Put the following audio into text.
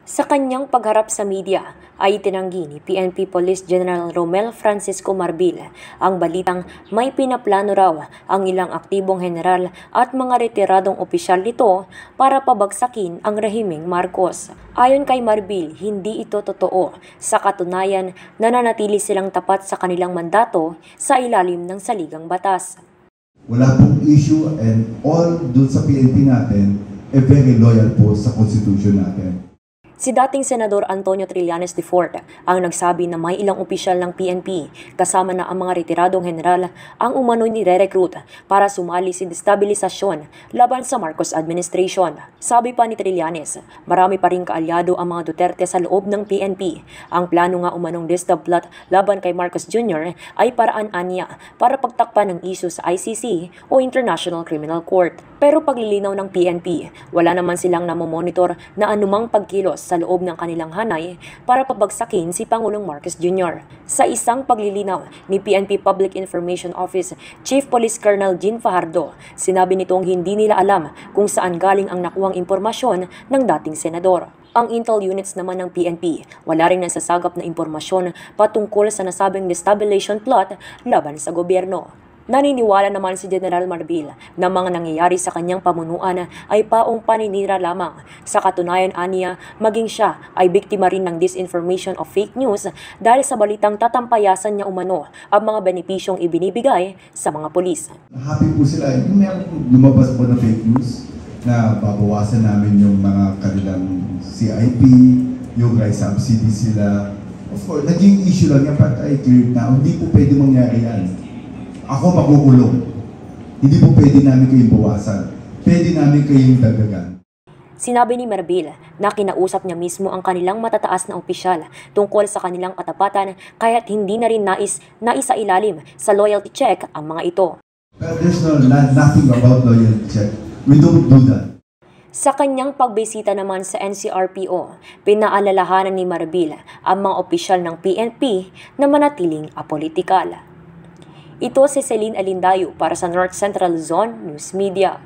Sa kanyang pagharap sa media ay tinanggi ni PNP Police General Romel Francisco Marbil ang balitang may pinaplano raw ang ilang aktibong general at mga retiradong opisyal nito para pabagsakin ang rehimeng Marcos. Ayon kay Marbil, hindi ito totoo. Sa katunayan, nananatili silang tapat sa kanilang mandato sa ilalim ng saligang batas. Wala pong issue and all dun sa PNP natin very loyal po sa Constitution natin. Si dating Senador Antonio Trillanes IV ang nagsabi na may ilang opisyal ng PNP kasama na ang mga retiradong general ang umano'y nire-recruit para sumali sa destabilisasyon laban sa Marcos administration. Sabi pa ni Trillanes, marami pa ring kaalyado ang mga Duterte sa loob ng PNP. Ang plano nga umanong destablat laban kay Marcos Jr. ay paraan anya para pagtakpan ng isyu sa ICC o International Criminal Court. Pero paglilinaw ng PNP, wala naman silang namomonitor na anumang pagkilos sa loob ng kanilang hanay para pabagsakin si Pangulong Marcos Jr. Sa isang paglilinaw ni PNP Public Information Office Chief Police Colonel Jean Fajardo, sinabi nitong hindi nila alam kung saan galing ang nakuhang impormasyon ng dating senador. Ang intel units naman ng PNP, wala ring nasasagap na impormasyon patungkol sa nasabing destabilization plot laban sa gobyerno. Naniniwala naman si General Marbil na mga nangyayari sa kanyang pamunuan ay paong paninira lamang. Sa katunayan aniya, maging siya ay biktima rin ng disinformation of fake news dahil sa balitang tatampayasan niya umano ang mga benepisyong ibinibigay sa mga pulis. Happy po sila. Yung may lumabas po na fake news na babawasan namin yung mga kanilang CIP, yung rice subsidy sila. Of course, naging issue lang yan but I cleared na. Hindi po pwede mangyari yan. Ako magukulong. Hindi po pwede namin kayong bawasan. Pwede namin kayong dagdagan. Sinabi ni Marbil na kinausap niya mismo ang kanilang matataas na opisyal tungkol sa kanilang katapatan kaya't hindi na rin naisailalim sa loyalty check ang mga ito. But there's nothing about loyalty check. We don't do that. Sa kanyang pagbisita naman sa NCRPO, pinaalalahanan ni Marbil ang mga opisyal ng PNP na manatiling apolitikal. Ito si Celine Alindayo para sa North Central Zone News Media.